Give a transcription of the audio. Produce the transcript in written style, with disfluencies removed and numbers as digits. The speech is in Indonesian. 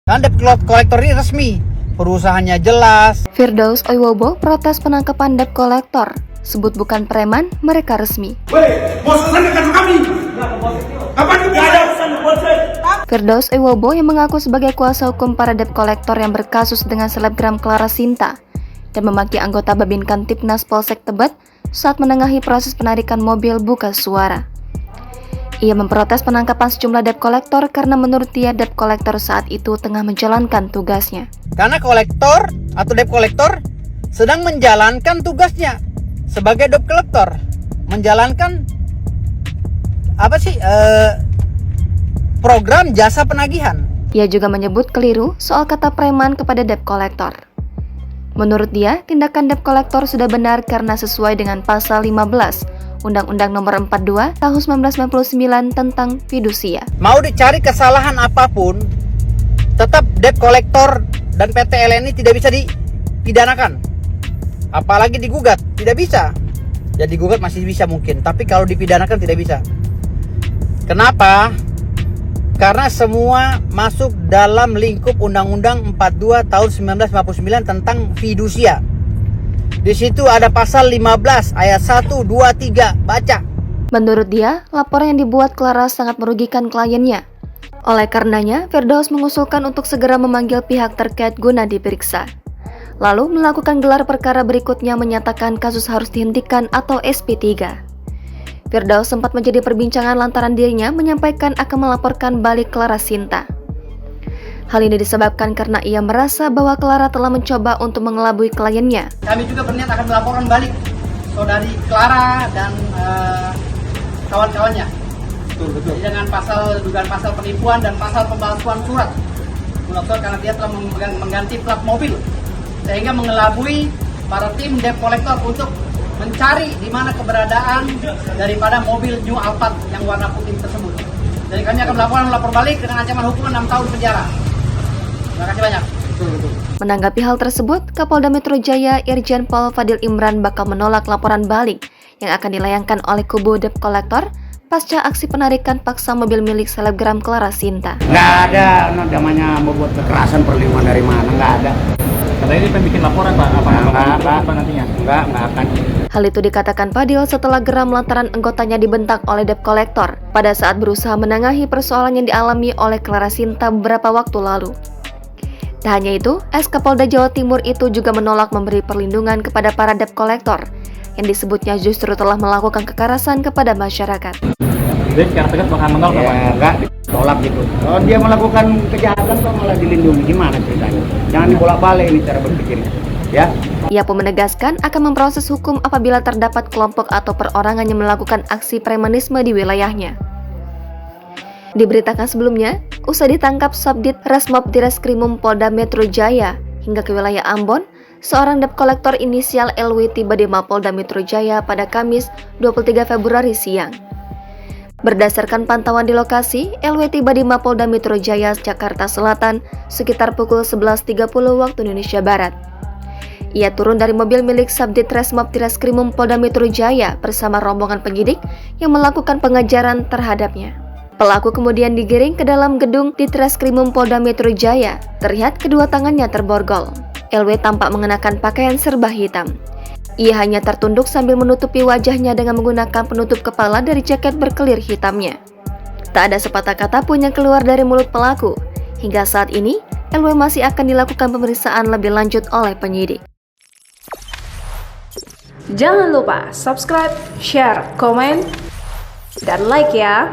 Kan debt collector ini resmi, perusahaannya jelas. Firdaus Oiwobo protes penangkapan debt collector, sebut bukan preman, mereka resmi. Firdaus Oiwobo yang mengaku sebagai kuasa hukum para debt collector yang berkasus dengan selebgram Clara Sinta dan memaki anggota Babinkan Tipnas Polsek Tebet saat menengahi proses penarikan mobil buka suara. Ia memprotes penangkapan sejumlah debt collector karena menurut dia debt collector saat itu tengah menjalankan tugasnya. Karena kolektor atau debt collector sedang menjalankan tugasnya sebagai debt collector, menjalankan program jasa penagihan. Ia juga menyebut keliru soal kata preman kepada debt collector. Menurut dia, tindakan debt collector sudah benar karena sesuai dengan pasal 15 Undang-Undang Nomor 42 Tahun 1999 tentang fidusia. Mau dicari kesalahan apapun, tetap debt collector dan PTL ini tidak bisa dipidanakan. Apalagi digugat, tidak bisa. Ya digugat masih bisa mungkin, tapi kalau dipidanakan tidak bisa. Kenapa? Karena semua masuk dalam lingkup Undang-Undang 42 Tahun 1959 tentang fidusia. Di situ ada pasal 15 ayat 1, 2, 3. Baca. Menurut dia, laporan yang dibuat Clara sangat merugikan kliennya. Oleh karenanya, Firdaus mengusulkan untuk segera memanggil pihak terkait guna diperiksa. Lalu melakukan gelar perkara berikutnya menyatakan kasus harus dihentikan atau SP3. Firdaus sempat menjadi perbincangan lantaran dirinya menyampaikan akan melaporkan balik Clara Sinta. Hal ini disebabkan karena ia merasa bahwa Clara telah mencoba untuk mengelabui kliennya. Kami juga berniat akan melaporkan balik saudari Clara dan kawan-kawannya. Betul. Dengan dugaan pasal penipuan dan pasal pemalsuan surat. Karena dia telah mengganti plat mobil sehingga mengelabui para tim debt collector untuk mencari di mana keberadaan daripada mobil New Alphard yang warna putih tersebut. Jadi kami akan melapor balik dengan ancaman hukuman 6 tahun penjara. Terima kasih banyak. Betul. Menanggapi hal tersebut, Kapolda Metro Jaya Irjen Pol Fadil Imran bakal menolak laporan balik yang akan dilayangkan oleh kubu debt collector pasca aksi penarikan paksa mobil milik selebgram Clara Sinta. Nggak ada namanya membuat kekerasan perlindungan dari mana, nggak ada. Katanya ini bikin laporan Pak, apa nantinya? Nggak akan. Hal itu dikatakan Fadil setelah geram lantaran anggotanya dibentak oleh debt collector pada saat berusaha menengahi persoalan yang dialami oleh Clara Sinta beberapa waktu lalu. Tak hanya itu, Kapolda Jawa Timur itu juga menolak memberi perlindungan kepada para debt collector yang disebutnya justru telah melakukan kekerasan kepada masyarakat. Jadi secara tegas bakal menolak Pak? Nggak ditolak gitu. Kalau dia melakukan kejahatan kok malah dilindungi, gimana ceritanya? Jangan dibolak-balik ini cara berpikirnya, ya. Ia pun menegaskan akan memproses hukum apabila terdapat kelompok atau perorangan yang melakukan aksi premanisme di wilayahnya. Diberitakan sebelumnya, usai ditangkap Subdit Resmob Direskrimum Polda Metro Jaya hingga ke wilayah Ambon, seorang debt collector inisial LW tiba di Mapolda Metro Jaya pada Kamis 23 Februari siang. Berdasarkan pantauan di lokasi, LW tiba di Mapolda Metro Jaya, Jakarta Selatan sekitar pukul 11.30 waktu Indonesia Barat. Ia turun dari mobil milik Subdit Resmob Direskrimum Polda Metro Jaya bersama rombongan penyidik yang melakukan pengejaran terhadapnya. Pelaku kemudian digiring ke dalam gedung Ditreskrimum Polda Metro Jaya. Terlihat kedua tangannya terborgol. LW tampak mengenakan pakaian serba hitam. Ia hanya tertunduk sambil menutupi wajahnya dengan menggunakan penutup kepala dari jaket berkelir hitamnya. Tak ada sepatah kata pun yang keluar dari mulut pelaku. Hingga saat ini, LW masih akan dilakukan pemeriksaan lebih lanjut oleh penyidik. Jangan lupa subscribe, share, komen, dan like ya!